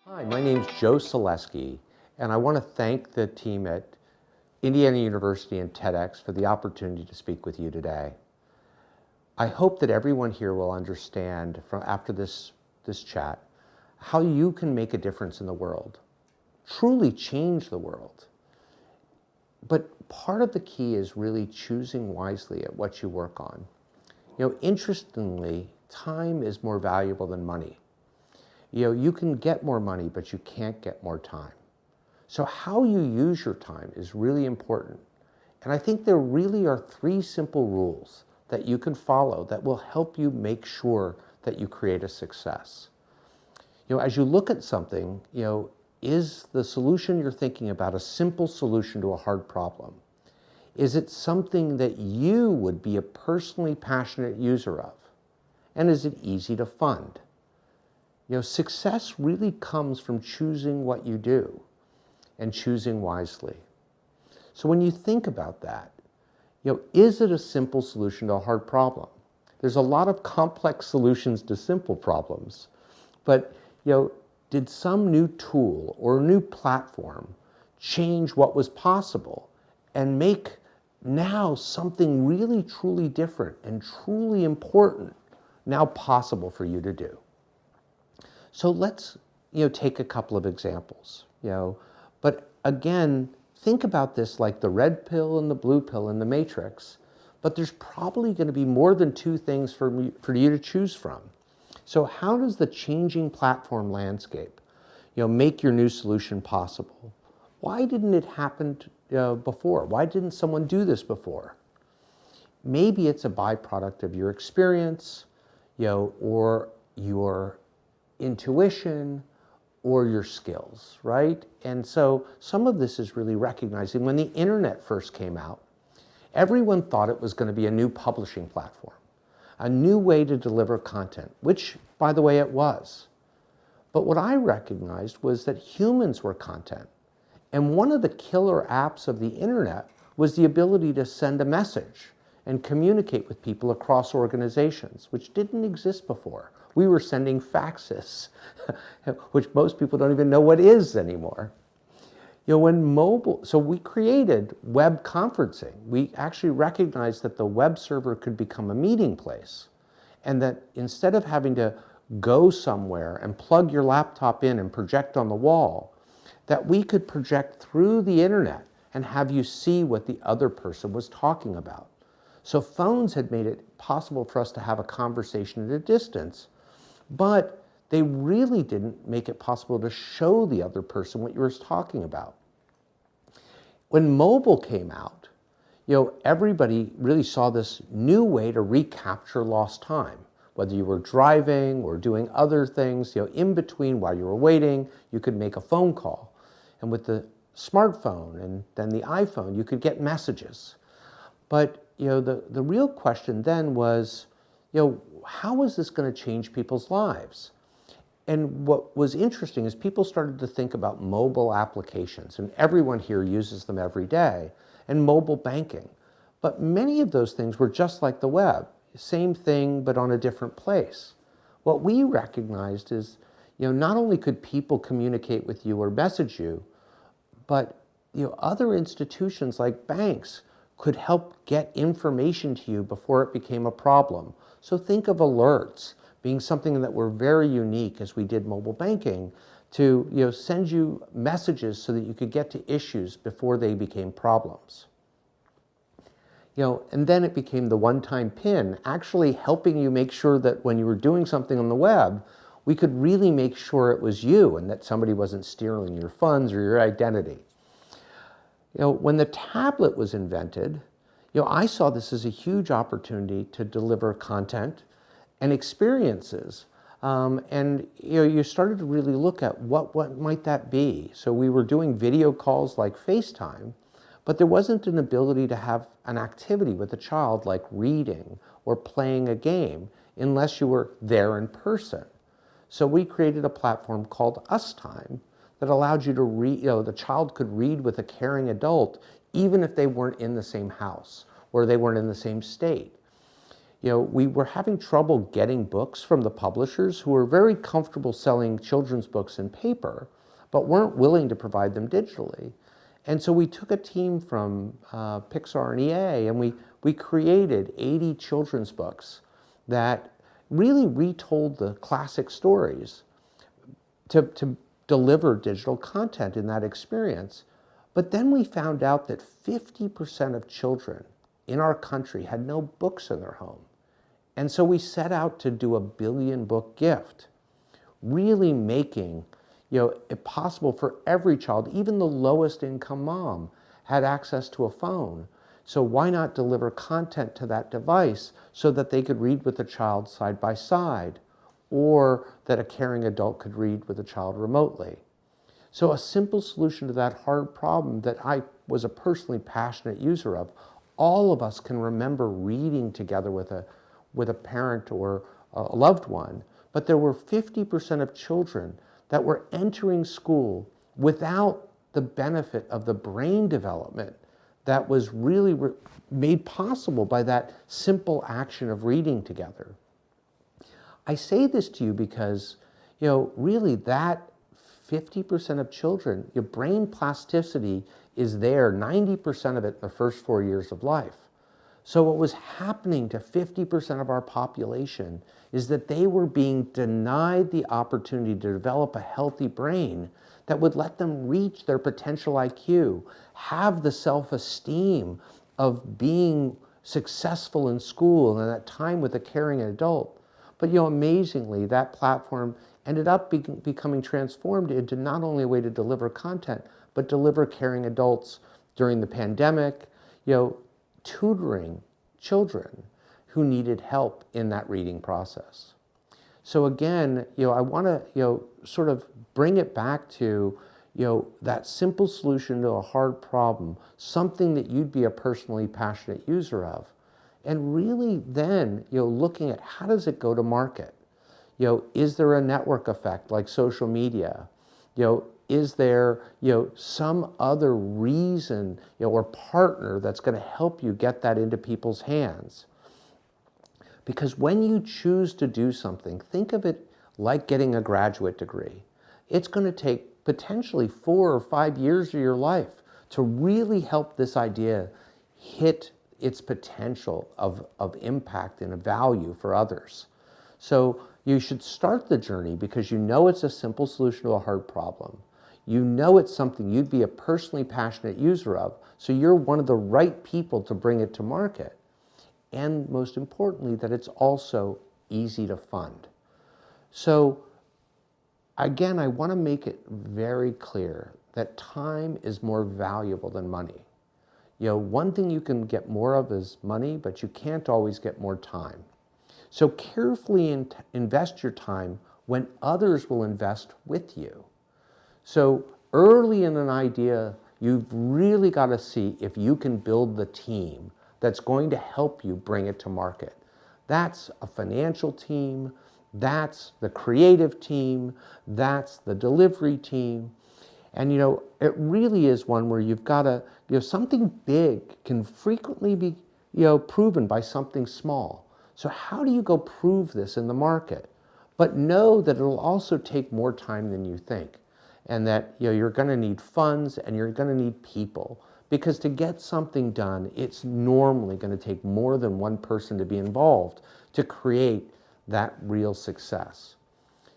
Hi, my name's Joe Salesky, and I want to thank the team at Indiana University and TEDx for the opportunity to speak with you today. I hope that everyone here will understand after this chat how you can make a difference in the world, truly change the world. But part of the key is really choosing wisely at what you work on. Interestingly, time is more valuable than money. You can get more money, but you can't get more time. So how you use your time is really important. And I think there really are 3 simple rules that you can follow that will help you make sure that you create a success. As you look at something, is the solution you're thinking about a simple solution to a hard problem? Is it something that you would be a personally passionate user of? And is it easy to fund? Success really comes from choosing what you do and choosing wisely. So when you think about that, is it a simple solution to a hard problem? There's a lot of complex solutions to simple problems, but did some new tool or new platform change what was possible and make now something really truly different and truly important now possible for you to do? So let's take a couple of examples. But again, think about this like the red pill and the blue pill in the Matrix, but there's probably going to be more than 2 things for you to choose from. So how does the changing platform landscape make your new solution possible? Why didn't it happen before? Why didn't someone do this before? Maybe it's a byproduct of your experience, or your intuition or your skills, right? And so some of this is really recognizing when the internet first came out, everyone thought it was going to be a new publishing platform, a new way to deliver content, which, by the way, it was. But what I recognized was that humans were content. And one of the killer apps of the internet was the ability to send a message and communicate with people across organizations, which didn't exist before. We were sending faxes, which most people don't even know what is anymore. So we created web conferencing. We actually recognized that the web server could become a meeting place, and that instead of having to go somewhere and plug your laptop in and project on the wall, that we could project through the internet and have you see what the other person was talking about. So phones had made it possible for us to have a conversation at a distance, but they really didn't make it possible to show the other person what you were talking about. When mobile came out, everybody really saw this new way to recapture lost time. Whether you were driving or doing other things, in between while you were waiting, you could make a phone call. And with the smartphone and then the iPhone, you could get messages. But the real question then was, how is this going to change people's lives? And what was interesting is people started to think about mobile applications, and everyone here uses them every day, and mobile banking. But many of those things were just like the web, same thing but on a different place. What we recognized is, not only could people communicate with you or message you, but other institutions like banks could help get information to you before it became a problem. So think of alerts being something that were very unique as we did mobile banking to send you messages so that you could get to issues before they became problems. And then it became the one-time PIN, actually helping you make sure that when you were doing something on the web, we could really make sure it was you and that somebody wasn't stealing your funds or your identity. When the tablet was invented, I saw this as a huge opportunity to deliver content and experiences. And you started to really look at what might that be. So we were doing video calls like FaceTime, but there wasn't an ability to have an activity with a child like reading or playing a game unless you were there in person. So we created a platform called Us Time that allowed you to read, the child could read with a caring adult even if they weren't in the same house or they weren't in the same state. we were having trouble getting books from the publishers who were very comfortable selling children's books in paper, but weren't willing to provide them digitally. And so we took a team from Pixar and EA, and we created 80 children's books that really retold the classic stories to deliver digital content in that experience. But then we found out that 50% of children in our country had no books in their home. And so we set out to do a 1 billion book gift, really making it possible for every child, even the lowest income mom, had access to a phone. So why not deliver content to that device so that they could read with the child side by side, or that a caring adult could read with a child remotely? So a simple solution to that hard problem that I was a personally passionate user of. All of us can remember reading together with a parent or a loved one, but there were 50% of children that were entering school without the benefit of the brain development that was really made possible by that simple action of reading together. I say this to you because, really that 50% of children, your brain plasticity is there, 90% of it in the first 4 years of life. So what was happening to 50% of our population is that they were being denied the opportunity to develop a healthy brain that would let them reach their potential IQ, have the self-esteem of being successful in school and that time with a caring adult. But amazingly, that platform ended up becoming transformed into not only a way to deliver content, but deliver caring adults during the pandemic, tutoring children who needed help in that reading process. So again, I want to, sort of bring it back to, that simple solution to a hard problem, something that you'd be a personally passionate user of. And really then, looking at how does it go to market? Is there a network effect like social media? Is there, some other reason, or partner that's going to help you get that into people's hands? Because when you choose to do something, think of it like getting a graduate degree. It's going to take potentially 4 or 5 years of your life to really help this idea hit its potential of impact and value for others. So you should start the journey because it's a simple solution to a hard problem. It's something you'd be a personally passionate user of, so you're one of the right people to bring it to market. And most importantly, that it's also easy to fund. So again, I want to make it very clear that time is more valuable than money. One thing you can get more of is money, but you can't always get more time. So carefully invest your time when others will invest with you. So early in an idea, you've really got to see if you can build the team that's going to help you bring it to market. That's a financial team, that's the creative team, that's the delivery team. And it really is one where you've got to, something big can frequently be, proven by something small. So how do you go prove this in the market? But know that it'll also take more time than you think. And that you're going to need funds and you're going to need people. Because to get something done, it's normally going to take more than one person to be involved to create that real success.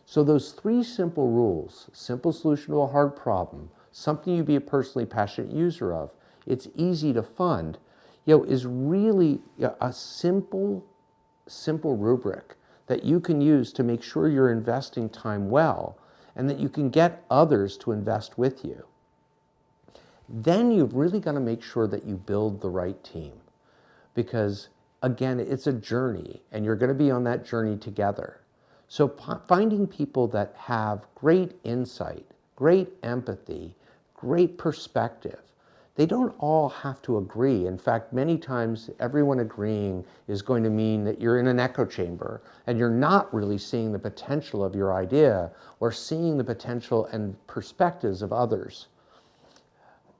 So those 3 simple rules, simple solution to a hard problem, something you'd be a personally passionate user of, it's easy to fund, is really a simple rubric that you can use to make sure you're investing time well and that you can get others to invest with you. Then you've really got to make sure that you build the right team. Because again, it's a journey and you're going to be on that journey together. So finding people that have great insight, great empathy, great perspective, they don't all have to agree. In fact, many times everyone agreeing is going to mean that you're in an echo chamber and you're not really seeing the potential of your idea or seeing the potential and perspectives of others.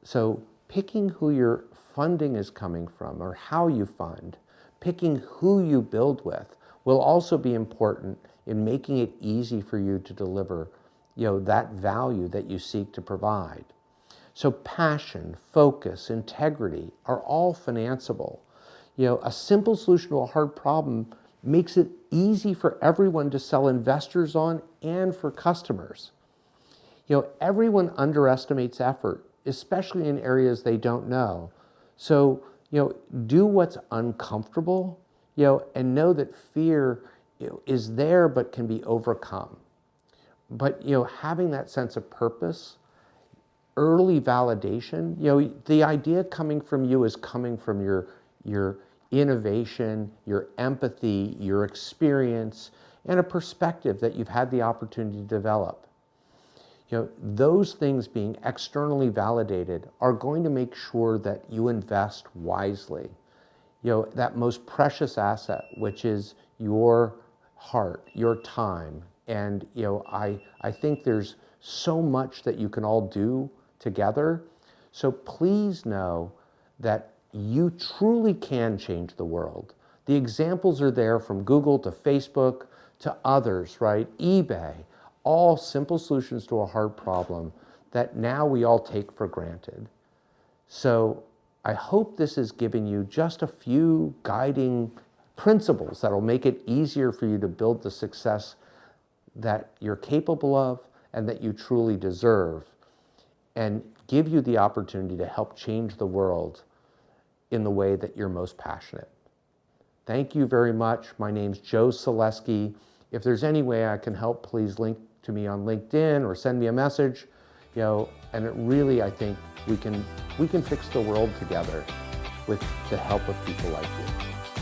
So picking who your funding is coming from or how you fund, Picking who you build with will also be important in making it easy for you to deliver, that value that you seek to provide. So passion, focus, integrity are all financeable. A simple solution to a hard problem makes it easy for everyone to sell investors on and for customers. Everyone underestimates effort, especially in areas they don't know. So, do what's uncomfortable, and know that fear, is there but can be overcome. But, having that sense of purpose, early validation, the idea coming from you is coming from your innovation, your empathy, your experience, and a perspective that you've had the opportunity to develop. Those things being externally validated are going to make sure that you invest wisely. That most precious asset, which is your heart, your time. And, I think there's so much that you can all do together. So please know that you truly can change the world. The examples are there from Google to Facebook to others, right? eBay. All simple solutions to a hard problem that now we all take for granted. So I hope this has given you just a few guiding principles that will make it easier for you to build the success that you're capable of and that you truly deserve, and give you the opportunity to help change the world in the way that you're most passionate. Thank you very much. My name's Joe Salesky. If there's any way I can help, please link to me on LinkedIn or send me a message, and it really, I think we can fix the world together with the help of people like you.